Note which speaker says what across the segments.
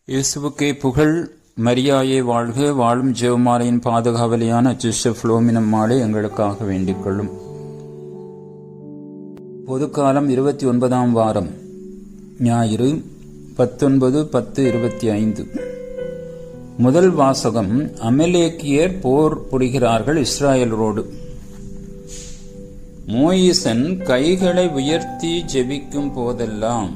Speaker 1: இயேசுவுக்கே புகழ். மரியாயே வாழ்க. வாழும் ஜெபமாலையின் பாதுகாவலியான ஜிஸ்டர் புளோமினம் மாலை எங்களுக்காக வேண்டிக் கொள்ளும். பொதுக்காலம் 29ஆம் வாரம் ஞாயிறு 19/10/25. முதல் வாசகம். அமலேக்கியர் போர் புரிகிறார்கள் இஸ்ராயலரோடு. மோயிசன் கைகளை உயர்த்தி ஜெபிக்கும் போதெல்லாம்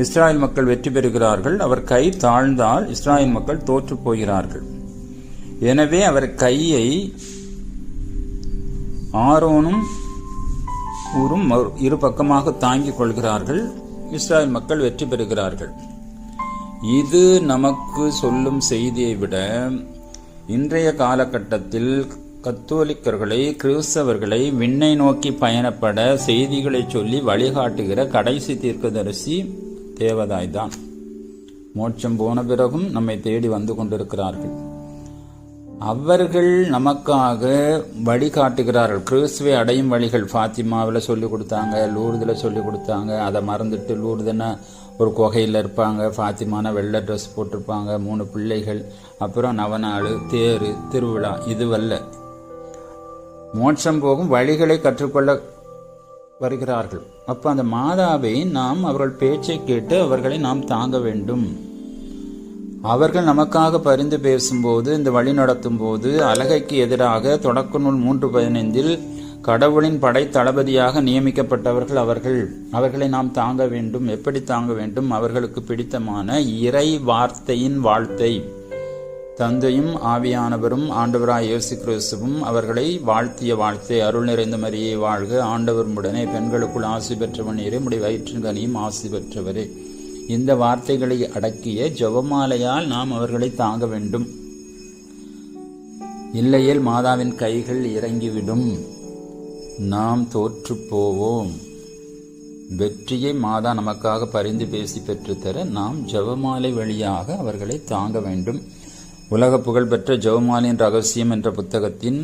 Speaker 1: இஸ்ராயல் மக்கள் வெற்றி பெறுகிறார்கள். அவர் கை தாழ்ந்தால் இஸ்ராயல் மக்கள் தோற்று போகிறார்கள். எனவே அவர் கையை ஆரோனும் ஊரும் இரு பக்கமாக தாங்கிக் கொள்கிறார்கள். இஸ்ராயல் மக்கள் வெற்றி பெறுகிறார்கள். இது நமக்கு சொல்லும் செய்தியை விட இன்றைய காலகட்டத்தில் கத்தோலிக்கர்களை, கிறிஸ்தவர்களை விண்ணை நோக்கி பயணப்பட செய்திகளை சொல்லி வழிகாட்டுகிற கடைசி தீர்க்கதரிசி தேவதாய்தான். மோட்சம் போன பிறகும் நம்மை தேடி வந்து கொண்டிருக்கிறார்கள். அவர்கள் நமக்காக வழிகாட்டுகிறார்கள். கிறிஸ்துவை அடையும் வழிகள் ஃபாத்திமாவில் சொல்லிக் கொடுத்தாங்க, லூர்தில் சொல்லிக் கொடுத்தாங்க. அதை மறந்துட்டு லூர்துன்னா ஒரு குகையில் இருப்பாங்க, ஃபாத்திமான வெள்ளை ட்ரெஸ் போட்டிருப்பாங்க, 3 பிள்ளைகள், அப்புறம் நவநாள், தேர், திருவிழா. இதுவல்ல, மோட்சம் போகும் வழிகளை கற்றுக்கொள்ள வருகிறார்கள். அப்ப அந்த மாதாவை நாம் அவர்கள் பேச்சை கேட்டு அவர்களை நாம் தாங்க வேண்டும். அவர்கள் நமக்காக பரிந்து பேசும்போது, இந்த வழி நடத்தும் போது, அலகைக்கு எதிராக தொடக்க நூல் 3:15 கடவுளின் படை தளபதியாக நியமிக்கப்பட்டவர்கள் அவர்களை நாம் தாங்க வேண்டும். எப்படி தாங்க வேண்டும்? அவர்களுக்கு பிடித்தமான இறை வார்த்தையின் வாழ்த்தை, தந்தையும் ஆவியானவரும் ஆண்டவராய் இயேசு கிறிஸ்துவும் அவர்களை வாழ்த்திய வாழ்த்தை, அருள் நிறைந்த மரியே வாழ்க, ஆண்டவர் உடனே பெண்களுக்குள் ஆசி பெற்றவன் நீரே, உடைய வயிற்றின் கனியும் ஆசி பெற்றவரே. இந்த வார்த்தைகளை அடக்கிய ஜெபமாலையால் நாம் அவர்களை தாங்க வேண்டும். இல்லையேல் மாதாவின் கைகள் இறங்கிவிடும், நாம் தோற்று போவோம். வெற்றியை மாதா நமக்காக பரிந்து பேசி பெற்றுத்தர நாம் ஜெபமாலை வழியாக அவர்களை தாங்க வேண்டும். உலக புகழ்பெற்ற ஜெபமாலையின் ரகசியம் என்ற புத்தகத்தின்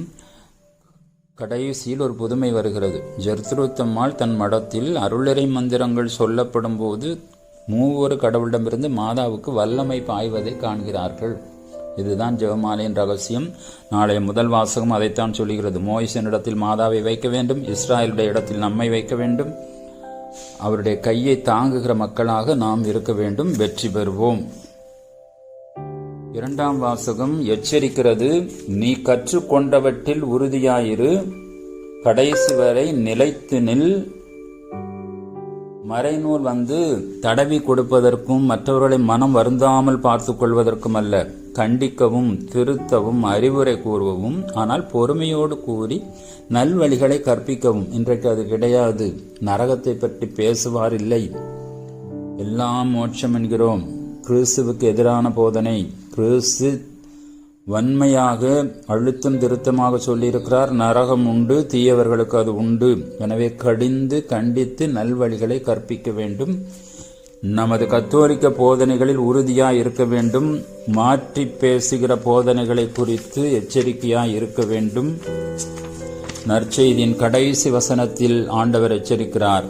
Speaker 1: கடைசியில் ஒரு புதுமை வருகிறது. ஜெர்த்ரூத்தம்மாள் தன் மடத்தில் அருளிறை மந்திரங்கள் சொல்லப்படும் போது 3 கடவுளிடமிருந்து மாதாவுக்கு வல்லமை பாய்வதை காண்கிறார்கள். இதுதான் ஜெபமாலையின் ரகசியம். நாளைய முதல் வாசகம் அதைத்தான் சொல்கிறது. மோயிசனிடத்தில் மாதாவை வைக்க வேண்டும், இஸ்ராயலுடைய இடத்தில் நம்மை வைக்க வேண்டும். அவருடைய கையை தாங்குகிற மக்களாக நாம் இருக்க வேண்டும். வெற்றி பெறுவோம். 2ஆம் வாசகம் எச்சரிக்கிறது. நீ கற்றுக்கொண்டவற்றில் உறுதியாயிரு, கடைசி வரை நிலைத்து நில். மறைநூல் தடவி கொடுப்பதற்கும் மற்றவர்களை மனம் வருந்தாமல் பார்த்துக் கொள்வதற்கும் அல்ல, கண்டிக்கவும் திருத்தவும் அறிவுரை கூறுவவும், ஆனால் பொறுமையோடு கூறி நல்வழிகளை கற்பிக்கவும். இன்றைக்கு அது கிடையாது. நரகத்தை பற்றி பேசுவார் இல்லை. எல்லாம் மோட்சம் என்கிறோம். கிறிஸ்துவுக்கு எதிரான போதனை. கிறிஸ்து வன்மையாக அழுத்தம் திருத்தமாக சொல்லியிருக்கிறார். நரகம் உண்டு, தீயவர்களுக்கு அது உண்டு. எனவே கடிந்து கண்டித்து நல்வழிகளை கற்பிக்க வேண்டும். நமது கத்தோலிக்க போதனைகளில் உறுதியாய் இருக்க வேண்டும். மாற்றி பேசுகிற போதனைகளை குறித்து எச்சரிக்கையாய் இருக்க வேண்டும். நற்செய்தியின் கடைசி வசனத்தில் ஆண்டவர் எச்சரிக்கிறார்.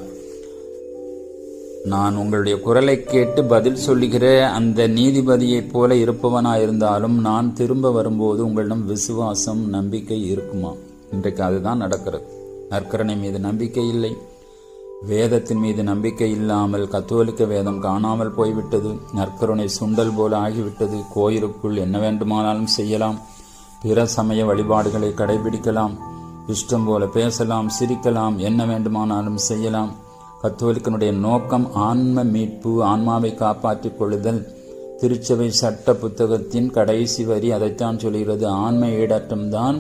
Speaker 1: நான் உங்களுடைய குரலை கேட்டு பதில் சொல்லுகிற அந்த நீதிபதியைப் போல இருப்பவனாயிருந்தாலும் நான் திரும்ப வரும்போது உங்களிடம் விசுவாசம், நம்பிக்கை இருக்குமா? இன்றைக்கு அதுதான் நடக்கிறது. நற்கருணை மீது நம்பிக்கை இல்லை, வேதத்தின் மீது நம்பிக்கை இல்லாமல் கத்தோலிக்க வேதம் காணாமல் போய்விட்டது. நற்கருணை சுண்டல் போல ஆகிவிட்டது. கோயிலுக்குள் என்ன வேண்டுமானாலும் செய்யலாம், பிற சமய வழிபாடுகளை கடைபிடிக்கலாம், இஷ்டம் போல பேசலாம், சிரிக்கலாம், என்ன வேண்டுமானாலும் செய்யலாம். கத்தோலிக்கனுடைய நோக்கம் ஆன்ம மீட்பு, ஆன்மாவை காப்பாற்றிக் கொள்ளுதல். திருச்சபை சட்ட புத்தகத்தின் கடைசி வரி அதைத்தான் சொல்கிறது. ஆன்ம ஈடற்றம்தான்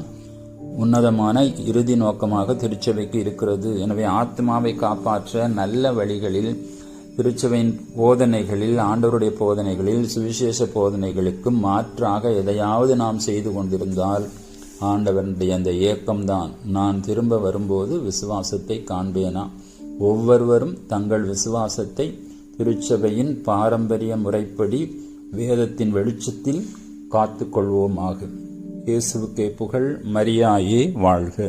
Speaker 1: உன்னதமான இறுதி நோக்கமாக திருச்சபைக்கு இருக்கிறது. எனவே ஆத்மாவை காப்பாற்ற நல்ல வழிகளில், திருச்சபையின் போதனைகளில், ஆண்டவருடைய போதனைகளில், சுவிசேஷ போதனைகளுக்கு மாற்றாக எதையாவது நாம் செய்து கொண்டிருந்தால் ஆண்டவருடைய அந்த ஏக்கம்தான், நான் திரும்ப வரும்போது விசுவாசத்தை காண்பேனா? ஒவ்வொருவரும் தங்கள் விசுவாசத்தை திருச்சபையின் பாரம்பரிய முறைப்படி வேதத்தின் வெளிச்சத்தில் காத்துக்கொள்வோமாக. இயேசுவுக்கே புகழ். மரியாயே வாழ்க.